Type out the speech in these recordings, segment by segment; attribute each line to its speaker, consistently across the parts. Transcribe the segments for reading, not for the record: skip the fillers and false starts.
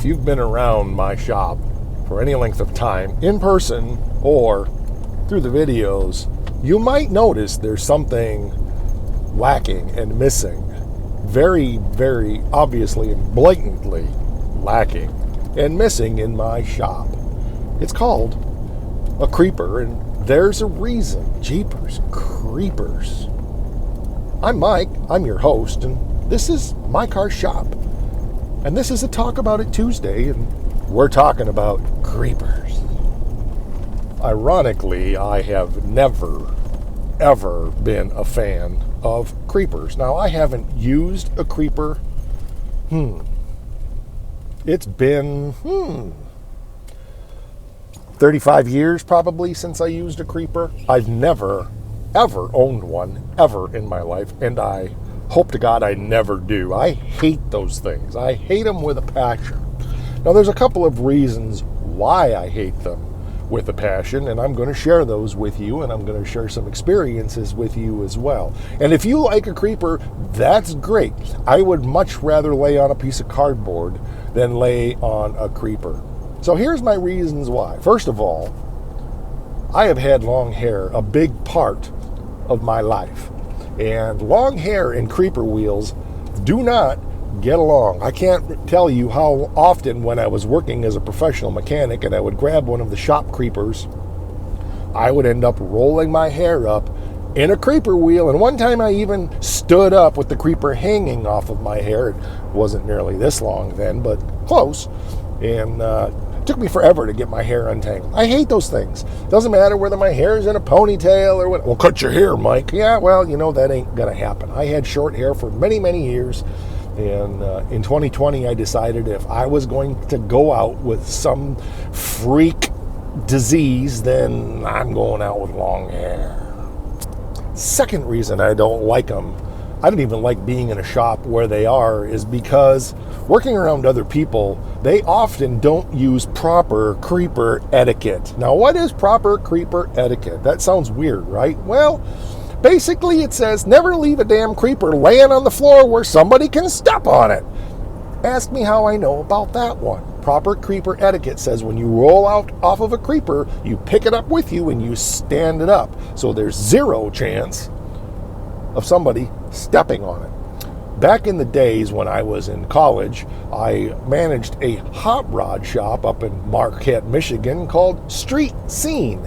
Speaker 1: you've been around my shop for any length of time, in person or through the videos, you might notice there's something lacking and missing. Very, very obviously and blatantly lacking and missing in my shop. It's called a creeper, and there's a reason. Jeepers creepers. I'm Mike, I'm your host, and this is My Car Shop. And this is a Talk About It Tuesday, and we're talking about creepers. Ironically, I have never, ever been a fan of creepers. Now, I haven't used a creeper. It's been 35 years probably since I used a creeper. I've never, ever owned one, ever in my life, and I hope to God I never do. I hate those things. I hate them with a passion. Now, there's a couple of reasons why I hate them with a passion, and I'm going to share those with you, and I'm going to share some experiences with you as well. And if you like a creeper, that's great. I would much rather lay on a piece of cardboard than lay on a creeper. So here's my reasons why. First of all, I have had long hair a big part of my life. And long hair and creeper wheels do not get along. I can't tell you how often when I was working as a professional mechanic and I would grab one of the shop creepers, I would end up rolling my hair up in a creeper wheel. And one time I even stood up with the creeper hanging off of my hair. It wasn't nearly this long then, but close. And it took me forever to get my hair untangled. I hate those things. Doesn't matter whether my hair is in a ponytail or what. Well, cut your hair, Mike. Yeah, well, you know, that ain't going to happen. I had short hair for many, many years. And in 2020, I decided if I was going to go out with some freak disease, then I'm going out with long hair. Second reason I don't like them, I don't even like being in a shop where they are, is because working around other people, they often don't use proper creeper etiquette. Now, what is proper creeper etiquette? That sounds weird, right? Well, basically, it says never leave a damn creeper laying on the floor where somebody can step on it. Ask me how I know about that one. Proper creeper etiquette says when you roll out off of a creeper, you pick it up with you and you stand it up. So there's zero chance of somebody stepping on it. Back in the days when I was in college, I managed a hot rod shop up in Marquette, Michigan called Street Scene.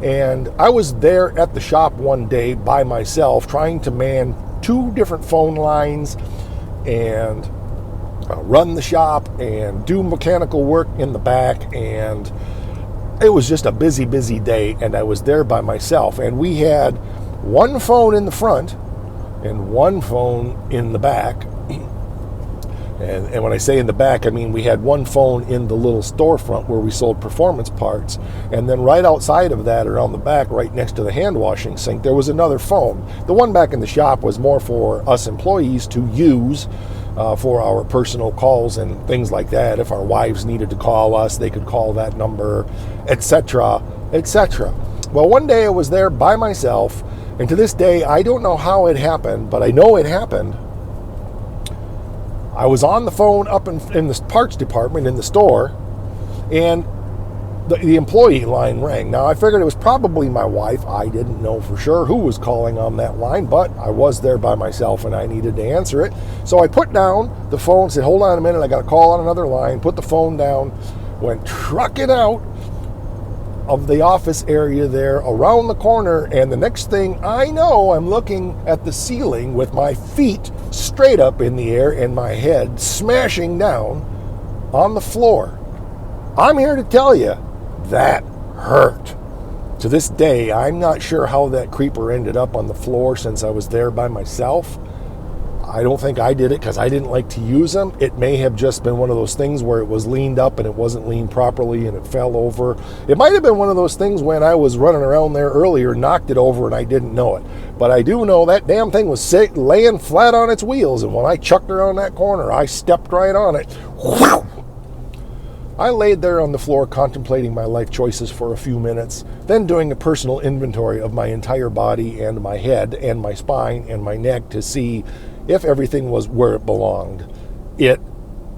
Speaker 1: And I was there at the shop one day by myself trying to man 2 different phone lines and run the shop and do mechanical work in the back. And it was just a busy, busy day. And I was there by myself. And we had one phone in the front and one phone in the back. And when I say in the back, I mean we had one phone in the little storefront where we sold performance parts. And then right outside of that, around the back, right next to the hand washing sink, there was another phone. The one back in the shop was more for us employees to use for our personal calls and things like that. If our wives needed to call us, they could call that number, etc., etc. Well, one day I was there by myself, and to this day, I don't know how it happened, but I know it happened. I was on the phone up in the parts department in the store, and the employee line rang. Now, I figured it was probably my wife. I didn't know for sure who was calling on that line, but I was there by myself, and I needed to answer it. So I put down the phone, said, hold on a minute, I got a call on another line, put the phone down, went trucking out of the office area there around the corner, and the next thing I know, I'm looking at the ceiling with my feet straight up in the air and my head smashing down on the floor. I'm here to tell you that hurt. To this day, I'm not sure how that creeper ended up on the floor since I was there by myself. I don't think I did it because I didn't like to use them. It may have just been one of those things where it was leaned up and it wasn't leaned properly and it fell over. It might have been one of those things when I was running around there earlier, knocked it over and I didn't know it. But I do know that damn thing was laying flat on its wheels, and when I chucked around that corner, I stepped right on it. Whew! I laid there on the floor contemplating my life choices for a few minutes, then doing a personal inventory of my entire body and my head and my spine and my neck to see if everything was where it belonged. It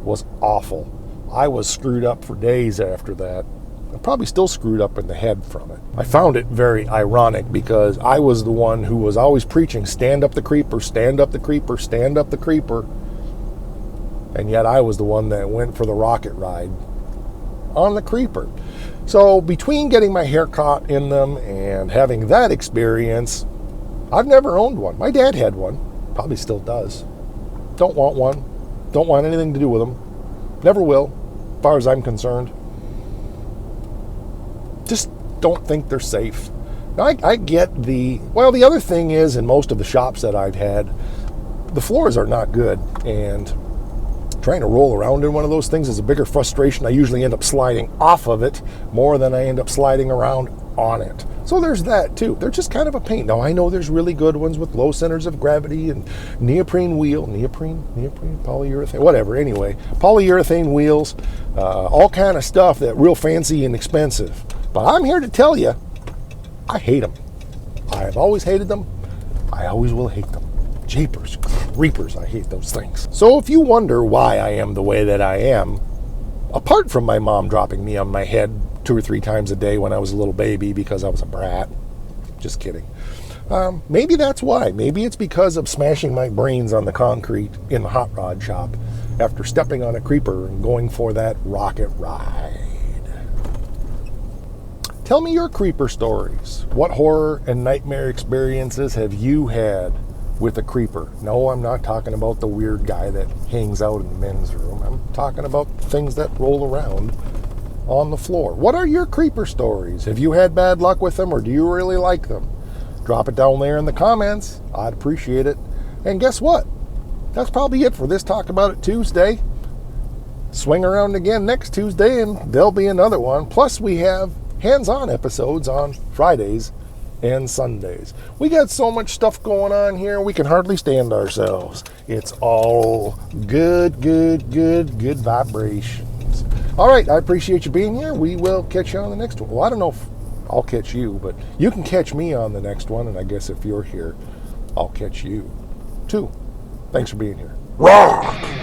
Speaker 1: was awful. I was screwed up for days after that. I'm probably still screwed up in the head from it. I found it very ironic because I was the one who was always preaching, stand up the creeper, stand up the creeper, stand up the creeper. And yet I was the one that went for the rocket ride on the creeper. So between getting my hair caught in them and having that experience, I've never owned one. My dad had one, probably still does. Don't want one. Don't want anything to do with them. Never will, as far as I'm concerned. Just don't think they're safe. Now, I get the other thing is, in most of the shops that I've had, the floors are not good, and trying to roll around in one of those things is a bigger frustration. I usually end up sliding off of it more than I end up sliding around on it. So there's that too. They're just kind of a pain. Now I know there's really good ones with low centers of gravity and neoprene, polyurethane, whatever. Anyway, polyurethane wheels, all kind of stuff that real fancy and expensive. But I'm here to tell you, I hate them. I've always hated them. I always will hate them. Jeepers creepers, I hate those things. So if you wonder why I am the way that I am, apart from my mom dropping me on my head 2 or 3 times a day when I was a little baby because I was a brat, just kidding. Maybe that's why. Maybe it's because of smashing my brains on the concrete in the hot rod shop after stepping on a creeper and going for that rocket ride. Tell me your creeper stories. What horror and nightmare experiences have you had with a creeper? No, I'm not talking about the weird guy that hangs out in the men's room. I'm talking about things that roll around on the floor. What are your creeper stories? Have you had bad luck with them, or do you really like them? Drop it down there in the comments. I'd appreciate it. And guess what? That's probably it for this Talk About It Tuesday. Swing around again next Tuesday and there'll be another one. Plus we have hands-on episodes on Fridays and Sundays. We got so much stuff going on here, we can hardly stand ourselves. It's all good vibrations. All right, I appreciate you being here. We will catch you on the next one. Well, I don't know if I'll catch you, but you can catch me on the next one, and I guess if you're here, I'll catch you too. Thanks for being here. Rock!